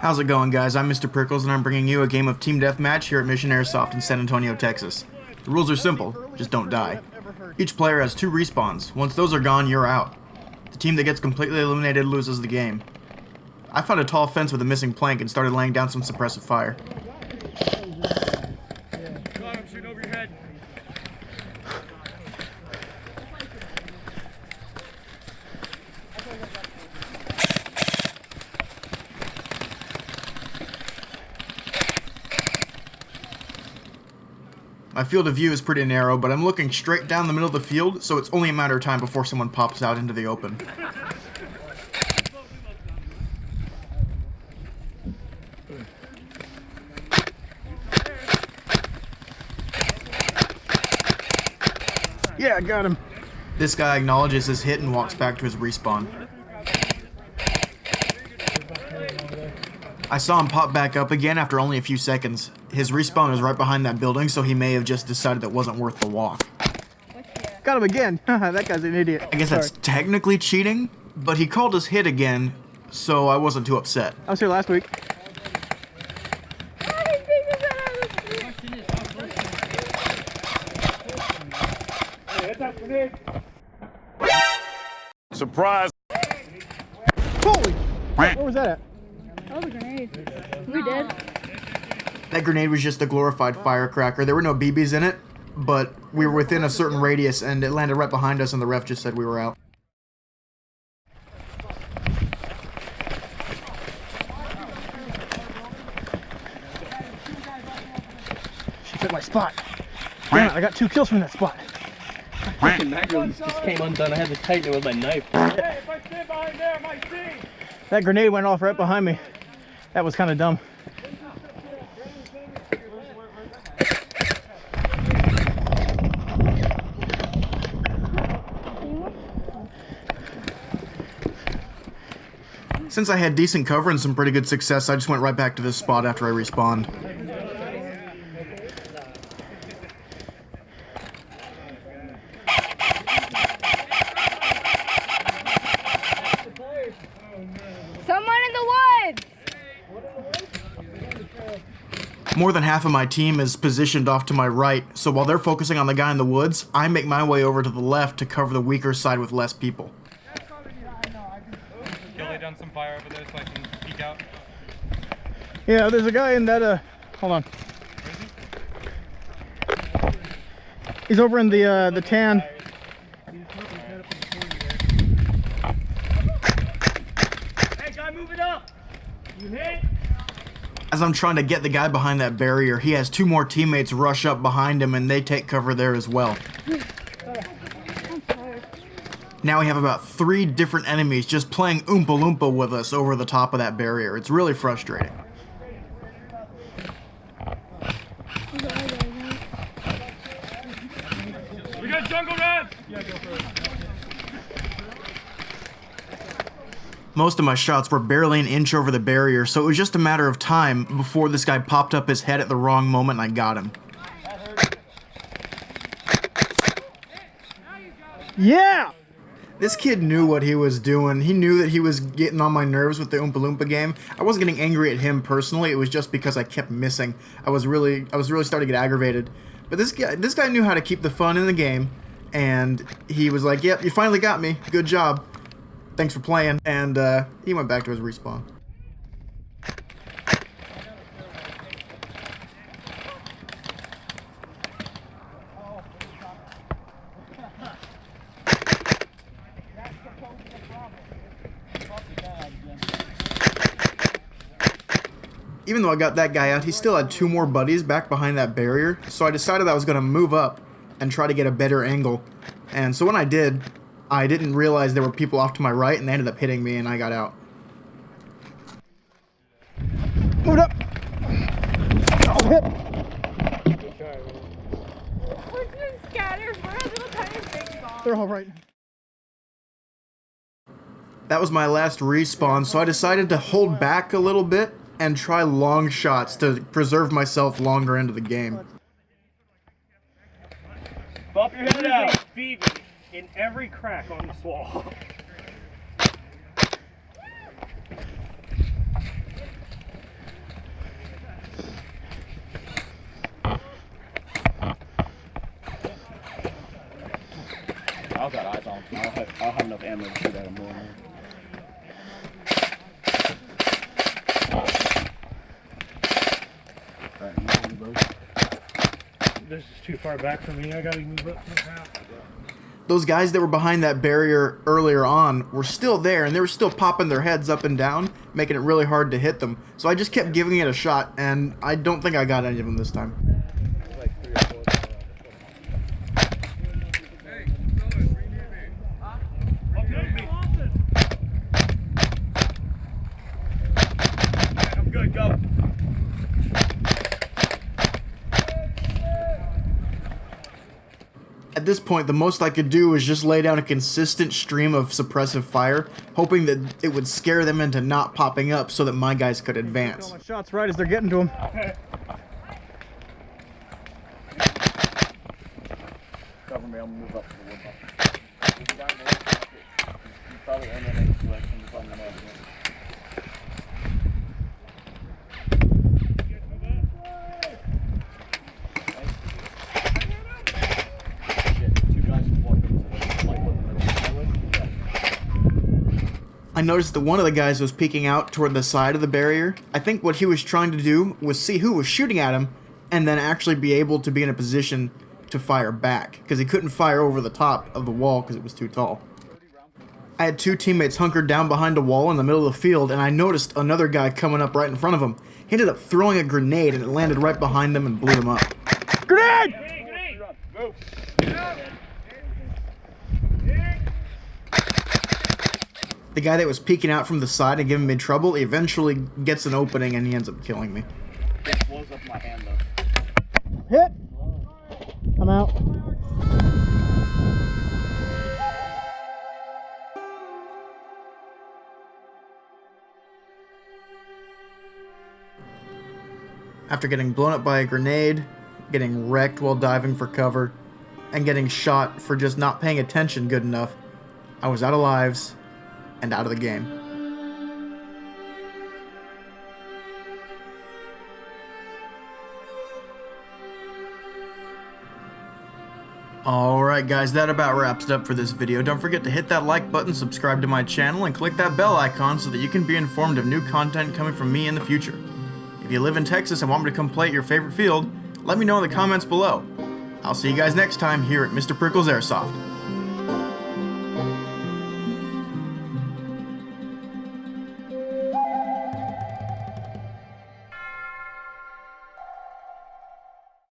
How's it going, guys? I'm Mr. Prickles, and I'm bringing you a game of Team Deathmatch here at Mission Airsoft in San Antonio, Texas. The rules are simple, just don't die. Each player has 2 respawns. Once those are gone, you're out. The team that gets completely eliminated loses the game. I found a tall fence with a missing plank and started laying down some suppressive fire. I'm shooting over your head. My field of view is pretty narrow, but I'm looking straight down the middle of the field, so it's only a matter of time before someone pops out into the open. Yeah, I got him. This guy acknowledges his hit and walks back to his respawn. I saw him pop back up again after only a few seconds. His respawn was right behind that building, so he may have just decided it wasn't worth the walk. Got him again. That guy's an idiot. I guess that's technically cheating, but he called his hit again, so I wasn't too upset. I was here last week. Surprise! Holy! Where was that at? That was a grenade. We did. That grenade was just a glorified firecracker. There were no BBs in it, but we were within a certain radius, and it landed right behind us, and the ref just said we were out. She took my spot. Damn it, I got 2 kills from that spot. Fucking mag release just came undone. I had to tighten it with my knife. Hey, if I stand behind there, I might see! That grenade went off right behind me. That was kind of dumb. Since I had decent cover and some pretty good success, I just went right back to this spot after I respawned. Someone in the woods! More than half of my team is positioned off to my right, so while they're focusing on the guy in the woods, I make my way over to the left to cover the weaker side with less people. Can you lay down some fire over there so I can peek out? Yeah, there's a guy in that, hold on. He's over in the tan. Hey, guy, move it up! You hit? As I'm trying to get the guy behind that barrier, he has 2 more teammates rush up behind him and they take cover there as well. Now we have about 3 different enemies just playing Oompa Loompa with us over the top of that barrier. It's really frustrating. We got jungle rats! Yeah, go for it. Most of my shots were barely an inch over the barrier, so it was just a matter of time before this guy popped up his head at the wrong moment and I got him. Yeah! This kid knew what he was doing. He knew that he was getting on my nerves with the Oompa Loompa game. I wasn't getting angry at him personally, it was just because I kept missing. I was really starting to get aggravated. But this guy knew how to keep the fun in the game, and he was like, "Yep, you finally got me. Good job. Thanks for playing," and he went back to his respawn. Even though I got that guy out, he still had 2 more buddies back behind that barrier, so I decided I was going to move up and try to get a better angle. And so when I did, I didn't realize there were people off to my right, and they ended up hitting me, and I got out. Move it up! Oh, hit! What's been scattered? Where are little tiny things on? They're all right. That was my last respawn, so I decided to hold back a little bit and try long shots to preserve myself longer into the game. Bump your head out. BB in every crack on this wall. I've got eyes on him. I'll have enough ammo to shoot at him more. This is too far back for me. I gotta move up somehow. Those guys that were behind that barrier earlier on were still there, and they were still popping their heads up and down, making it really hard to hit them. So I just kept giving it a shot, and I don't think I got any of them this time. I'm good, go. At this point, the most I could do was just lay down a consistent stream of suppressive fire, hoping that it would scare them into not popping up so that my guys could advance. My shots right as they're getting to him. Cover me, I'll move up to the wood box. There's a guy in the wood box. He's probably MMA selection if I'm gonna have him. I noticed that one of the guys was peeking out toward the side of the barrier. I think what he was trying to do was see who was shooting at him and then actually be able to be in a position to fire back, because he couldn't fire over the top of the wall because it was too tall. I had two teammates hunkered down behind a wall in the middle of the field, and I noticed another guy coming up right in front of him. He ended up throwing a grenade, and it landed right behind them and blew him up. Grenade! The guy that was peeking out from the side and giving me trouble eventually gets an opening, and he ends up killing me. It blows up my hand though. Hit! I'm out. After getting blown up by a grenade, getting wrecked while diving for cover, and getting shot for just not paying attention good enough, I was out of lives and out of the game. Alright guys, that about wraps it up for this video. Don't forget to hit that like button, subscribe to my channel, and click that bell icon so that you can be informed of new content coming from me in the future. If you live in Texas and want me to come play at your favorite field, let me know in the comments below. I'll see you guys next time here at Mr. Prickles Airsoft.